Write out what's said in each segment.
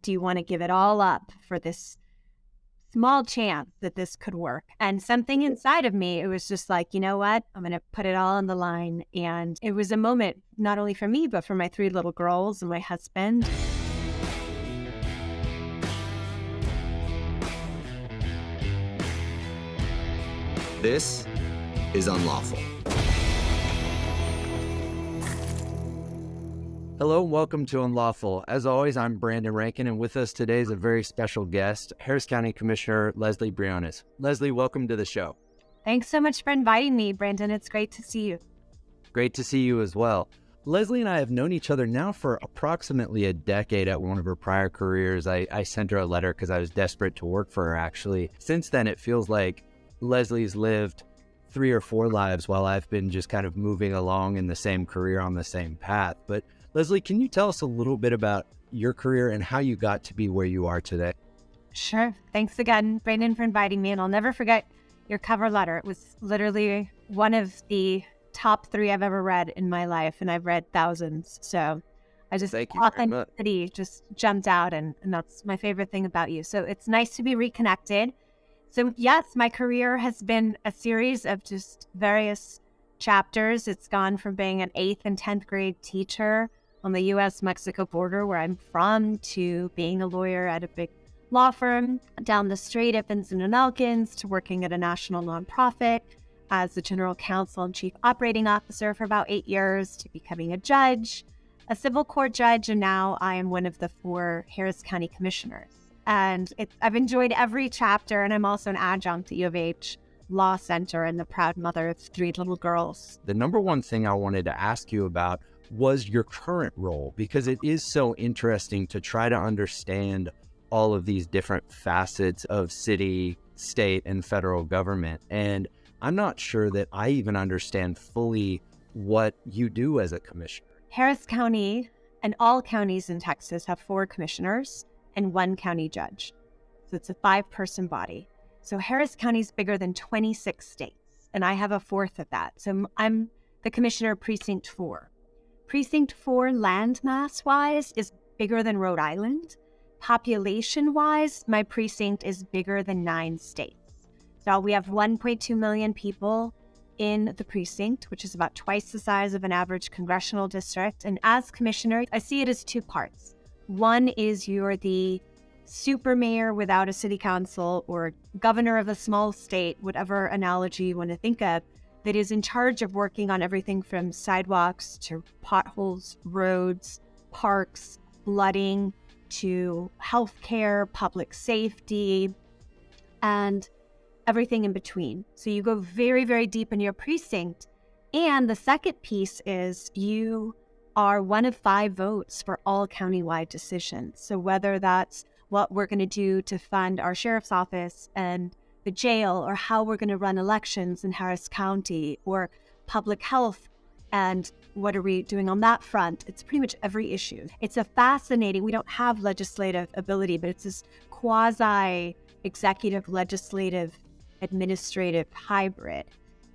do you want to give it all up for this small chance that this could work? And something inside of me, it was just like, you know what? I'm going to put it all on the line. And it was a moment, not only for me, but for my 3 little girls and my husband. This is Unlawful. Hello and welcome to Unlawful. As always, I'm Brandon Renken, and with us today is a very special guest, Harris County Commissioner Lesley Briones. Lesley, welcome to the show. Thanks so much for inviting me, Brandon. It's great to see you. Great to see you as well. Lesley and I have known each other now for approximately a decade. At one of her prior careers, I sent her a letter because I was desperate to work for her, actually. Since then, it feels like Lesley's lived 3 or 4 lives while I've been just kind of moving along in the same career on the same path. But Lesley, can you tell us a little bit about your career and how you got to be where you are today? Sure. Thanks again, Brandon, for inviting me. And I'll never forget your cover letter. It was literally one of the top 3 I've ever read in my life, and I've read thousands. So I just, authenticity just jumped out, and that's my favorite thing about you. So it's nice to be reconnected. So yes, my career has been a series of just various chapters. It's gone from being an 8th and 10th grade teacher on the U.S.-Mexico border, where I'm from, to being a lawyer at a big law firm down the street at Vinson & Elkins, to working at a national nonprofit as the general counsel and chief operating officer for about 8 years, to becoming a judge, a civil court judge, and now I am one of the 4 Harris County commissioners. And I've enjoyed every chapter, and I'm also an adjunct at U of H Law Center and the proud mother of 3 little girls. The number one thing I wanted to ask you about was your current role, because it is so interesting to try to understand all of these different facets of city, state, and federal government. And I'm not sure that I even understand fully what you do as a commissioner. Harris County and all counties in Texas have 4 commissioners and 1 county judge. So it's a 5-person body. So Harris County is bigger than 26 states, and I have a 4th of that. So I'm the commissioner of Precinct 4. Precinct 4, landmass-wise, is bigger than Rhode Island. Population-wise, my precinct is bigger than 9 states. So we have 1.2 million people in the precinct, which is about twice the size of an average congressional district. And as commissioner, I see it as 2 parts. One is you're the super mayor without a city council, or governor of a small state, whatever analogy you want to think of, that is in charge of working on everything from sidewalks to potholes, roads, parks, flooding, to healthcare, public safety, and everything in between. So you go very, very deep in your precinct. And the second piece is you are one of 5 votes for all countywide decisions. So whether that's what we're going to do to fund our sheriff's office and the jail, or how we're going to run elections in Harris County, or public health, and what are we doing on that front, it's pretty much every issue. It's a fascinating, we don't have legislative ability, but it's this quasi-executive, legislative, administrative hybrid.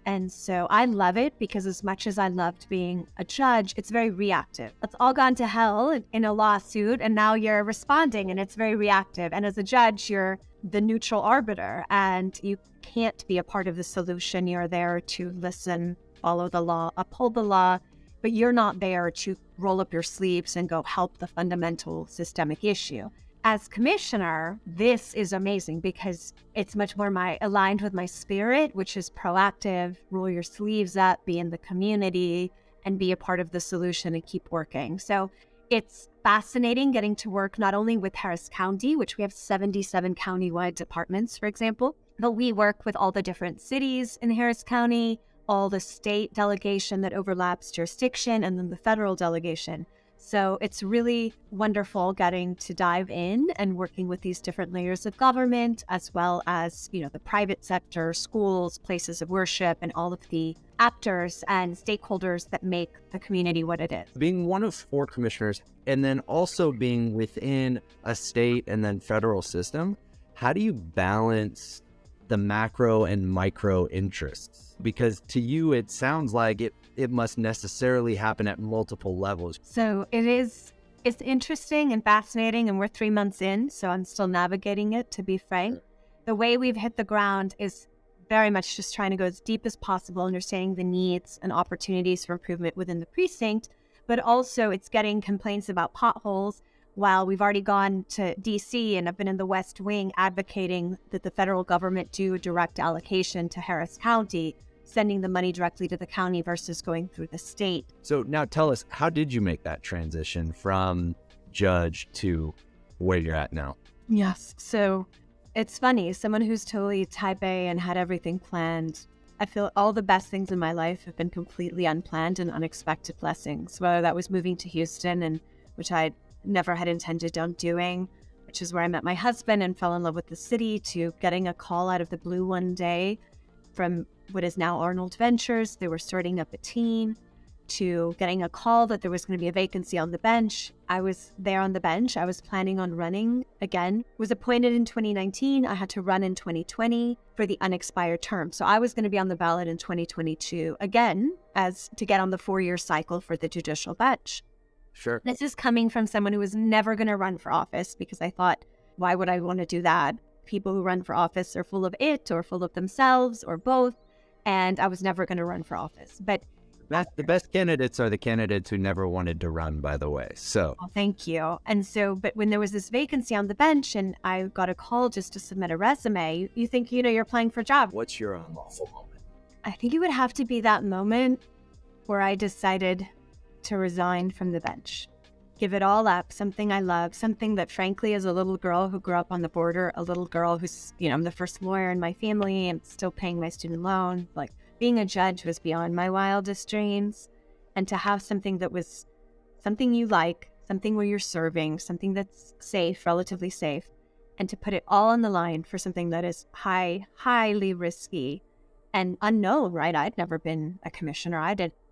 And so I love it, because as much as I loved being a judge, it's very reactive. It's all gone to hell in a lawsuit, and now you're responding, and it's very reactive. And as a judge, you're the neutral arbiter, and you can't be a part of the solution. You're there to listen, follow the law, uphold the law, but you're not there to roll up your sleeves and go help the fundamental systemic issue. As commissioner, this is amazing, because it's much more aligned with my spirit, which is proactive, roll your sleeves up, be in the community, and be a part of the solution and keep working. So it's fascinating getting to work not only with Harris County, which we have 77 countywide departments, for example, but we work with all the different cities in Harris County, all the state delegation that overlaps jurisdiction, and then the federal delegation. So it's really wonderful getting to dive in and working with these different layers of government, as well as, the private sector, schools, places of worship, and all of the actors and stakeholders that make the community what it is. Being one of 4 commissioners, and then also being within a state and then federal system, how do you balance the macro and micro interests? Because to you, it sounds like it must necessarily happen at multiple levels. So it It's interesting and fascinating, and we're 3 months in, so I'm still navigating it, to be frank. The way we've hit the ground is very much just trying to go as deep as possible, understanding the needs and opportunities for improvement within the precinct, but also it's getting complaints about potholes. While we've already gone to DC and I've been in the West Wing advocating that the federal government do a direct allocation to Harris County, sending the money directly to the county versus going through the state. So now tell us, how did you make that transition from judge to where you're at now? Yes. So it's funny, someone who's totally type A and had everything planned, I feel all the best things in my life have been completely unplanned and unexpected blessings, whether that was moving to Houston, and which I never had intended on doing, which is where I met my husband and fell in love with the city, to getting a call out of the blue one day from what is now Arnold Ventures. They were starting up a team, to getting a call that there was going to be a vacancy on the bench. I was there on the bench. I was planning on running again. Was appointed in 2019. I had to run in 2020 for the unexpired term. So I was going to be on the ballot in 2022 again, as to get on the 4-year cycle for the judicial bench. Sure. This is coming from someone who was never going to run for office, because I thought, why would I want to do that? People who run for office are full of it, or full of themselves, or both. And I was never going to run for office. But the best candidates are the candidates who never wanted to run, by the way. So thank you. And so, but when there was this vacancy on the bench and I got a call just to submit a resume, you think, you're applying for a job. what's your unlawful moment? I think it would have to be that moment where I decided to resign from the bench, give it all up, something I love, something that frankly, as a little girl who grew up on the border, a little girl who's, I'm the first lawyer in my family, I'm still paying my student loan, like being a judge was beyond my wildest dreams. And to have something that was something you like, something where you're serving, something that's safe, relatively safe, and to put it all on the line for something that is highly risky and unknown, right? I'd never been a commissioner.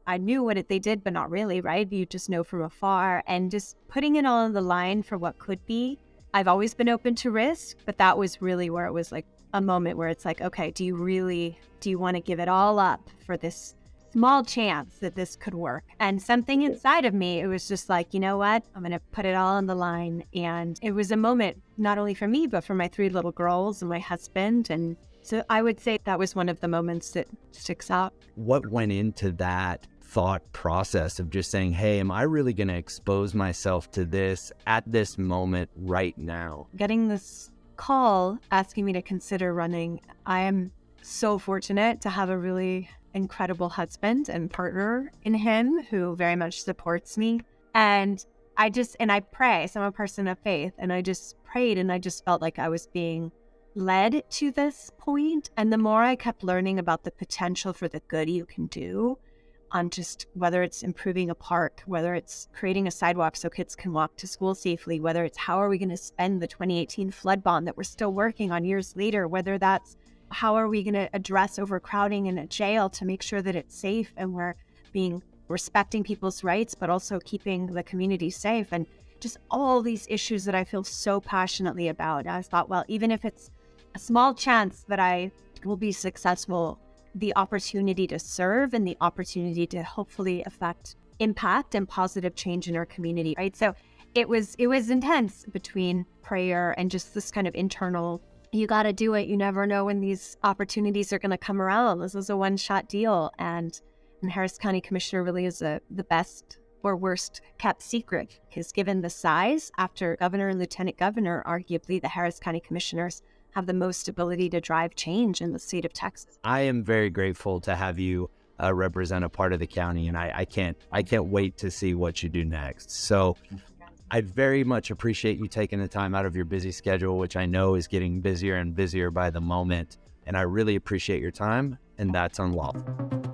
I knew what they did, but not really, right? You just know from afar, and just putting it all on the line for what could be. I've always been open to risk, but that was really where it was like a moment where it's like, okay, do you want to give it all up for this small chance that this could work? And something inside of me, it was just like, you know what? I'm going to put it all on the line. And it was a moment, not only for me, but for my 3 little girls and my husband. And so I would say that was one of the moments that sticks out. What went into that thought process of just saying, hey, am I really going to expose myself to this at this moment right now? Getting this call asking me to consider running, I am so fortunate to have a really incredible husband and partner in him who very much supports me. And I pray. So I'm a person of faith, and I just prayed, and I just felt like I was being led to this point. And the more I kept learning about the potential for the good you can do on just whether it's improving a park, whether it's creating a sidewalk so kids can walk to school safely, whether it's how are we going to spend the 2018 flood bond that we're still working on years later, whether that's how are we going to address overcrowding in a jail to make sure that it's safe and we're respecting people's rights, but also keeping the community safe, and just all these issues that I feel so passionately about. I thought, well, even if it's a small chance that I will be successful, the opportunity to serve and the opportunity to hopefully affect impact and positive change in our community, right? So it was intense between prayer and just this kind of internal, you got to do it. You never know when these opportunities are going to come around. This is a one-shot deal. And Harris County Commissioner really is the best or worst kept secret, because given the size, after governor and lieutenant governor, arguably the Harris County Commissioners have the most ability to drive change in the state of Texas. I am very grateful to have you represent a part of the county, and I can't wait to see what you do next. So I very much appreciate you taking the time out of your busy schedule, which I know is getting busier and busier by the moment. And I really appreciate your time, and that's Unlawful.